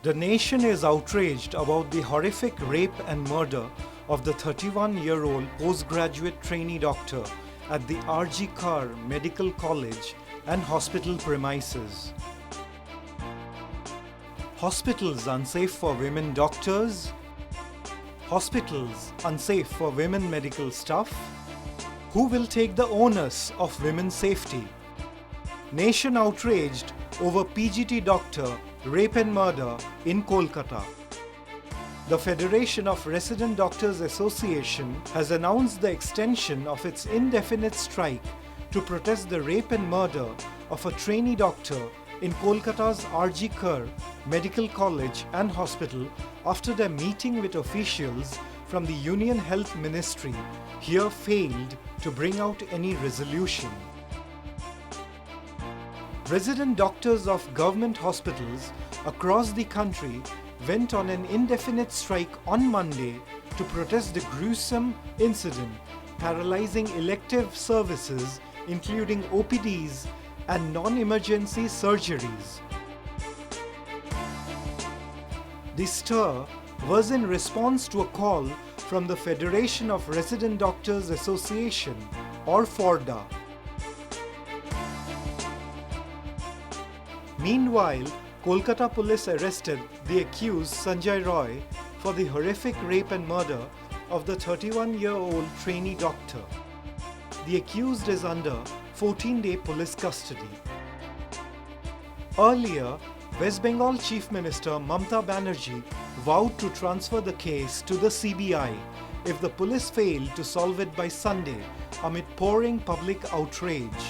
The nation is outraged about the horrific rape and murder of the 31-year-old postgraduate trainee doctor at the R.G. Kar Medical College and hospital premises. Hospitals unsafe for women doctors? Hospitals unsafe for women medical staff? Who will take the onus of women's safety? Nation outraged over PGT doctor rape and murder in Kolkata. The Federation of Resident Doctors Association has announced the extension of its indefinite strike to protest the rape and murder of a trainee doctor in Kolkata's R.G. Kar Medical College and Hospital after their meeting with officials from the Union Health Ministry here failed to bring out any resolution. Resident doctors of government hospitals across the country went on an indefinite strike on Monday to protest the gruesome incident, paralyzing elective services including OPDs and non-emergency surgeries. The stir was in response to a call from the Federation of Resident Doctors Association, or FORDA. Meanwhile, Kolkata police arrested the accused Sanjay Roy for the horrific rape and murder of the 31-year-old trainee doctor. The accused is under 14-day police custody. Earlier, West Bengal Chief Minister Mamata Banerjee vowed to transfer the case to the CBI if the police failed to solve it by Sunday amid pouring public outrage.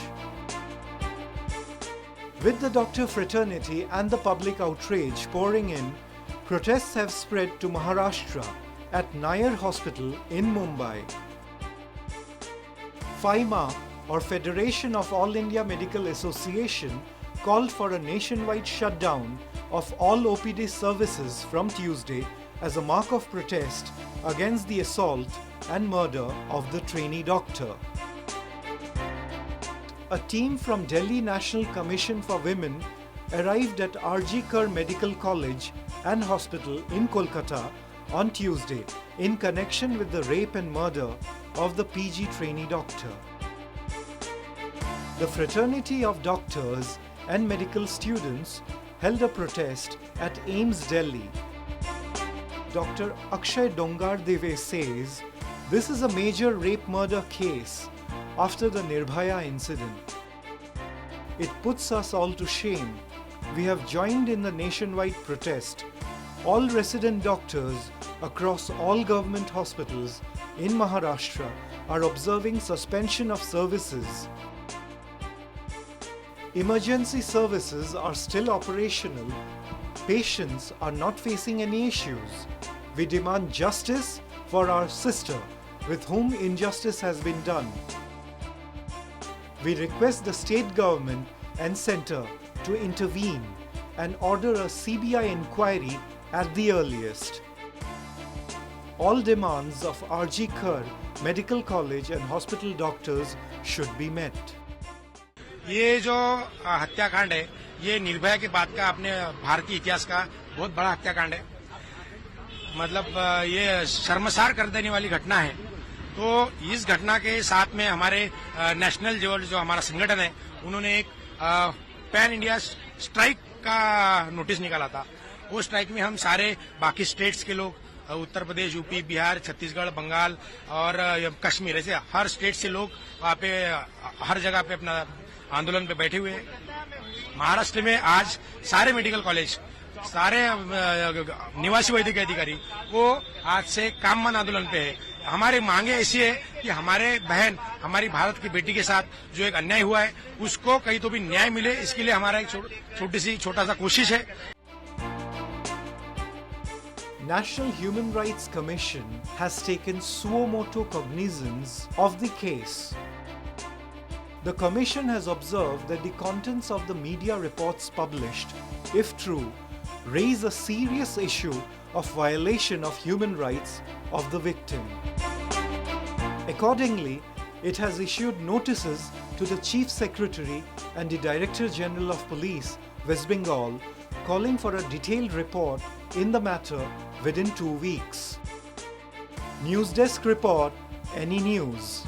With the doctor fraternity and the public outrage pouring in, protests have spread to Maharashtra at Nair Hospital in Mumbai. FIMA, or Federation of All India Medical Association, called for a nationwide shutdown of all OPD services from Tuesday as a mark of protest against the assault and murder of the trainee doctor. A team from Delhi National Commission for Women arrived at R.G. Kar Medical College and Hospital in Kolkata on Tuesday in connection with the rape and murder of the PG trainee doctor. The fraternity of doctors and medical students held a protest at AIIMS Delhi. Dr. Akshay Dongardeve says this is a major rape murder case after the Nirbhaya incident. It puts us all to shame. We have joined in the nationwide protest. All resident doctors across all government hospitals in Maharashtra are observing suspension of services. Emergency services are still operational. Patients are not facing any issues. We demand justice for our sister with whom injustice has been done. We request the state government and centre to intervene and order a CBI inquiry at the earliest. All demands of R.G. Kar Medical College and hospital doctors should be met. ये जो हत्याकांड है ये निर्भया के बाद का अपने भारतीय इतिहास का बहुत बड़ा हत्याकांड है। मतलब ये शर्मसार कर देने वाली घटना है। तो इस घटना के साथ में हमारे नेशनल जो हमारा संगठन है उन्होंने एक पैन इंडिया स्ट्राइक का नोटिस निकाला था। वो स्ट्राइक में हम सारे बाकी स्टेट्स के लोग, उत्तर प्रदेश, यूपी, बिहार, छत्तीसगढ़, बंगाल और कश्मीर, ऐसे हर स्टेट से लोग वहाँ पे हर जगह पे अपना आंदोलन पे बैठे हुए हैं। महाराष्ट्र में आज सारे मेडिकल कॉलेज, सारे निवासी वैद्यकीय अधिकारी वो आज से काममान आंदोलन पे है। हमारी मांगे ऐसी है कि हमारे बहन, हमारी भारत की बेटी के साथ जो एक अन्याय हुआ है उसको कहीं तो भी न्याय मिले, इसके लिए हमारा एक छोटा सा कोशिश है। National Human Rights Commission has taken suo motu cognizance of the case. The Commission has observed that the contents of the media reports published, if true, raise a serious issue of violation of human rights of the victim. Accordingly, it has issued notices to the Chief Secretary and the Director General of Police, West Bengal, calling for a detailed report in the matter within 2 weeks. News Desk Report, Any News.